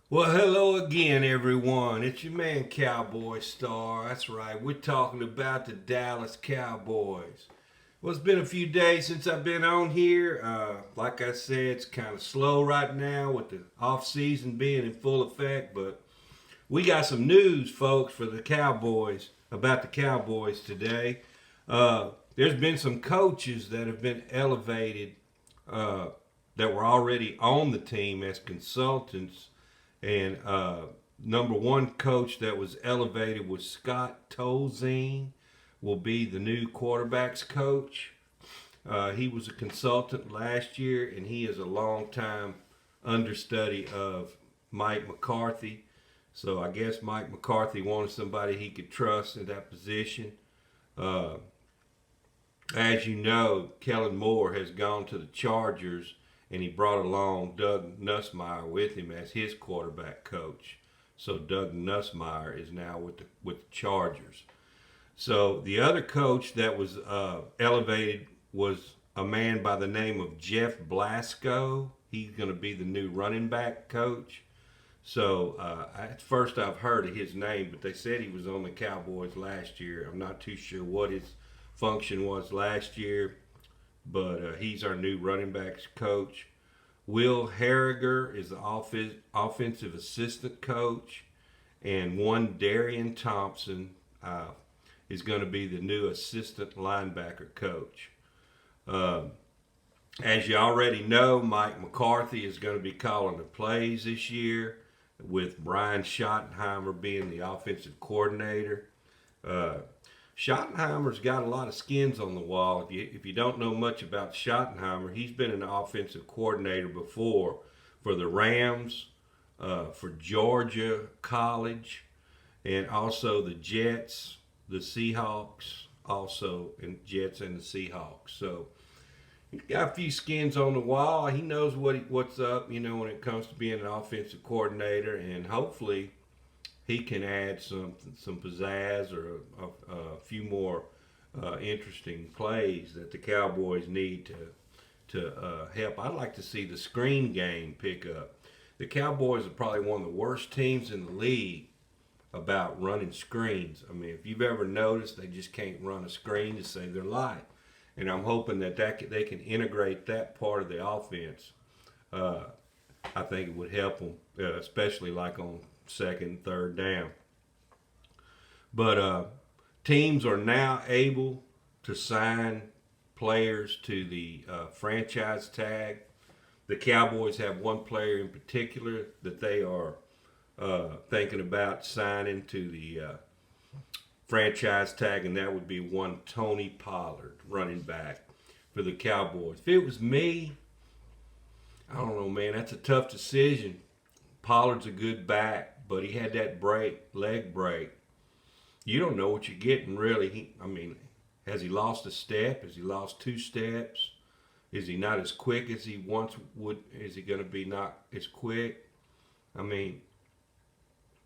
Well, hello again, everyone. It's your man, Cowboy Star. That's right. We're talking about the Dallas Cowboys. Well, it's been a few days since I've been on here. Like I said, it's kind of slow right now with the off season being in full effect. But we got some news, folks, for the Cowboys about the Cowboys today. There's been some coaches that have been elevated uh, that were already on the team as consultants and number one coach that was elevated was Scott Tolzien, will be the new quarterbacks coach. He was a consultant last year, and he is a longtime understudy of Mike McCarthy. So I guess Mike McCarthy wanted somebody he could trust in that position. Uh, as you know, Kellen Moore has gone to the Chargers, and he brought along Doug Nussmeier with him as his quarterback coach. So Doug Nussmeier is now with the Chargers. So the other coach that was elevated was a man by the name of Jeff Blasco. He's going to be the new running back coach. So at first I've heard of his name, but they said he was on the Cowboys last year. I'm not too sure what his function was last year, but he's our new running backs coach. Will Harriger is the offensive assistant coach, and one Darian Thompson is going to be the new assistant linebacker coach. Um, as you already know, Mike McCarthy is going to be calling the plays this year, with Brian Schottenheimer being the offensive coordinator. Uh, Schottenheimer's got a lot of skins on the wall. If you don't know much about Schottenheimer, he's been an offensive coordinator before for the Rams, for Georgia College, and also the Jets, the Seahawks, also and Jets and the Seahawks. So he's got a few skins on the wall. He knows what's up, when it comes to being an offensive coordinator, and hopefully he can add some pizzazz or a few more interesting plays that the Cowboys need to help. I'd like to see the screen game pick up. The Cowboys are probably one of the worst teams in the league about running screens. I mean, if you've ever noticed, they just can't run a screen to save their life. And I'm hoping that they can integrate that part of the offense. Uh, I think it would help them, especially like on second, third down. But teams are now able to sign players to the franchise tag. The Cowboys have one player in particular that they are thinking about signing to the franchise tag, and that would be one Tony Pollard, running back for the Cowboys. If it was me, I don't know, man. That's a tough decision. Pollard's a good back, but he had that leg break. You don't know what you're getting, really. Has he lost a step? Has he lost two steps? Is he not as quick as he once would? Is he going to be not as quick? I mean,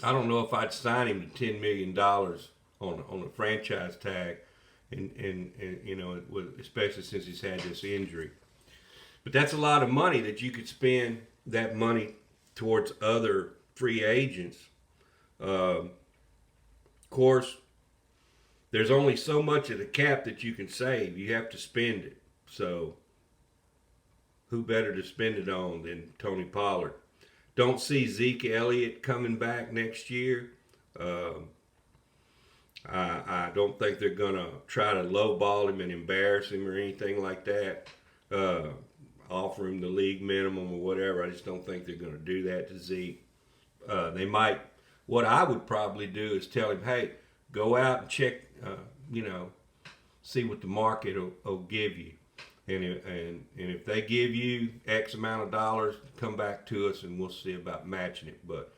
I don't know if I'd sign him to $10 million on a franchise tag, and especially since he's had this injury. But that's a lot of money that you could spend that money towards other free agents. Of course, there's only so much of the cap that you can save. You have to spend it. So, who better to spend it on than Tony Pollard? Don't see Zeke Elliott coming back next year. Um, I don't think they're going to try to lowball him and embarrass him or anything like that. Uh, Offer him the league minimum or whatever. I just don't think they're going to do that to Zeke. They might. What I would probably do is tell him, hey, go out and check, see what the market will give you. And if they give you X amount of dollars, come back to us and we'll see about matching it. But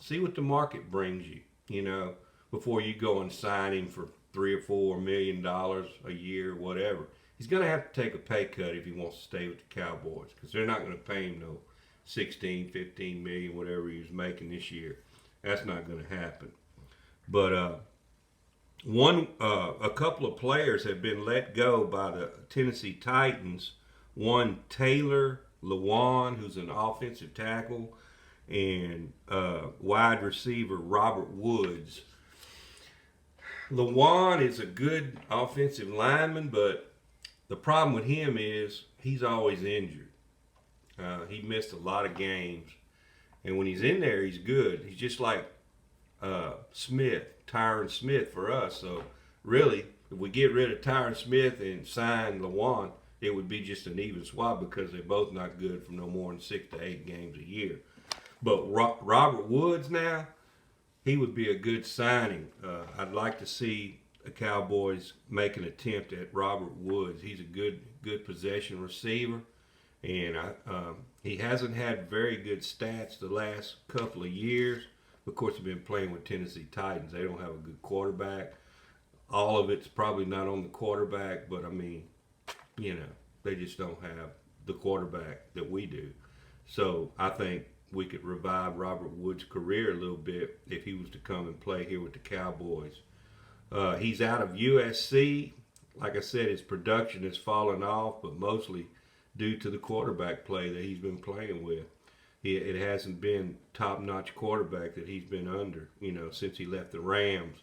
see what the market brings you, before you go and sign him for $3 or $4 million a year, whatever. He's going to have to take a pay cut if he wants to stay with the Cowboys, because they're not going to pay him no 16, 15 million, whatever he was making this year. That's not going to happen. But a couple of players have been let go by the Tennessee Titans. One, Taylor Lewan, who's an offensive tackle, and wide receiver Robert Woods. Lawan is a good offensive lineman, but the problem with him is he's always injured. He missed a lot of games, and when he's in there, he's good. He's just like Tyron Smith for us. So really, if we get rid of Tyron Smith and sign Lawan, it would be just an even swap because they're both not good for no more than 6 to 8 games a year. But Robert Woods now, he would be a good signing. I'd like to see the Cowboys make an attempt at Robert Woods. He's a good possession receiver, and he hasn't had very good stats the last couple of years. Of course, he's been playing with Tennessee Titans. They don't have a good quarterback. All of it's probably not on the quarterback, but I mean, they just don't have the quarterback that we do. So I think we could revive Robert Woods' career a little bit if he was to come and play here with the Cowboys. He's out of USC. Like I said, his production has fallen off, but mostly due to the quarterback play that he's been playing with. It hasn't been top-notch quarterback that he's been under, since he left the Rams.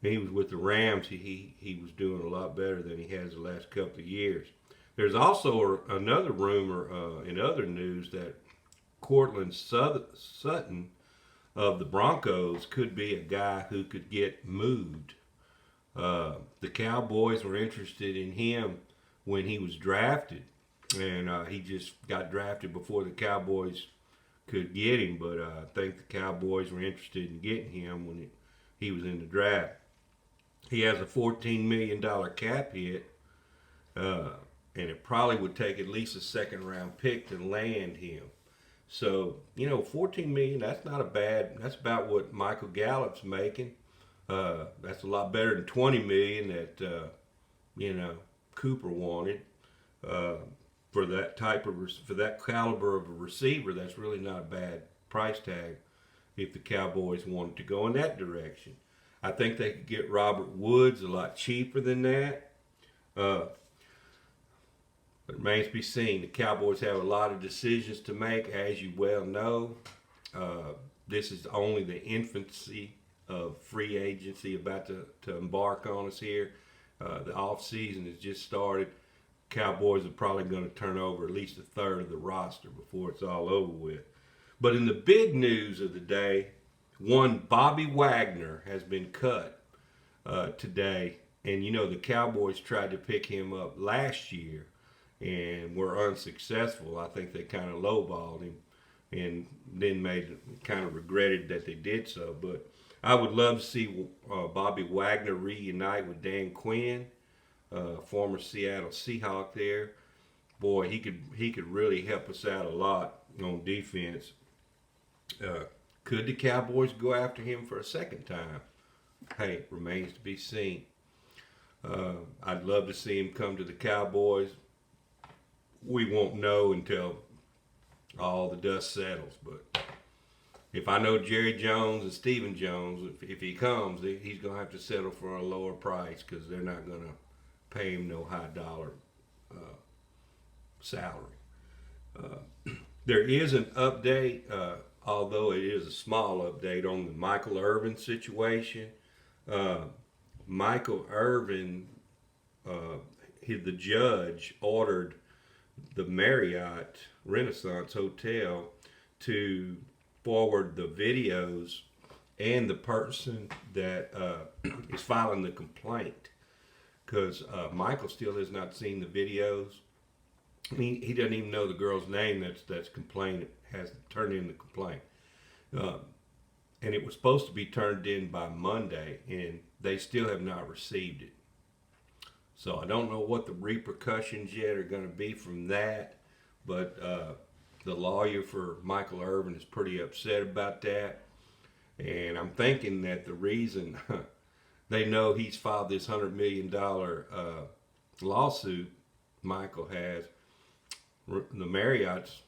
When he was with the Rams, he was doing a lot better than he has the last couple of years. There's also another rumor in other news that Cortland Sutton of the Broncos could be a guy who could get moved. The Cowboys were interested in him when he was drafted, and he just got drafted before the Cowboys could get him, but I think the Cowboys were interested in getting him when he was in the draft. He has a $14 million cap hit, and it probably would take at least a second-round pick to land him. So, $14 million, that's not a bad, that's about what Michael Gallup's making. That's a lot better than $20 million that, Cooper wanted. For that for that caliber of a receiver, that's really not a bad price tag if the Cowboys wanted to go in that direction. I think they could get Robert Woods a lot cheaper than that. But it remains to be seen. The Cowboys have a lot of decisions to make, as you well know. This is only the infancy of free agency about to embark on us here. The off season has just started. Cowboys are probably going to turn over at least a third of the roster before it's all over with. But in the big news of the day, one Bobby Wagner has been cut today. And the Cowboys tried to pick him up last year and were unsuccessful. I think they kind of lowballed him and then kind of regretted that they did so. But I would love to see Bobby Wagner reunite with Dan Quinn. Former Seattle Seahawk there. Boy, he could really help us out a lot on defense. Could the Cowboys go after him for a second time? Hey, remains to be seen. I'd love to see him come to the Cowboys. We won't know until all the dust settles. But if I know Jerry Jones and Stephen Jones, if he comes, he's going to have to settle for a lower price because they're not going to pay him no high dollar salary. There is an update, although it is a small update on the Michael Irvin situation. Michael Irvin, the judge ordered the Marriott Renaissance Hotel to forward the videos and the person that is filing the complaint. Because Michael still has not seen the videos. I mean, he doesn't even know the girl's name that's has turned in the complaint. And it was supposed to be turned in by Monday, and they still have not received it. So I don't know what the repercussions yet are going to be from that, but the lawyer for Michael Irvin is pretty upset about that. And I'm thinking that the reason they know he's filed this $100 million lawsuit, Michael has, the Marriott's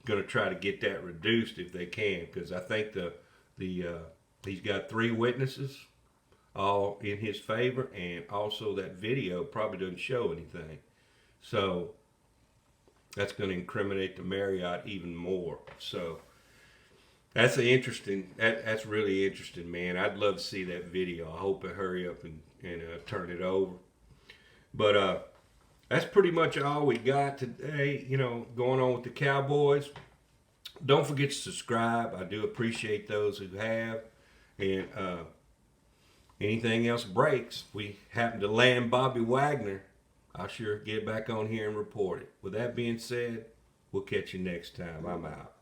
going to try to get that reduced if they can, because I think he's got 3 witnesses all in his favor, and also that video probably doesn't show anything. So that's going to incriminate the Marriott even more. So That's that's really interesting, man. I'd love to see that video. I hope it hurry up and turn it over. But that's pretty much all we got today. Going on with the Cowboys. Don't forget to subscribe. I do appreciate those who have. And anything else breaks, we happen to land Bobby Wagner, I'll sure get back on here and report it. With that being said, we'll catch you next time. I'm out.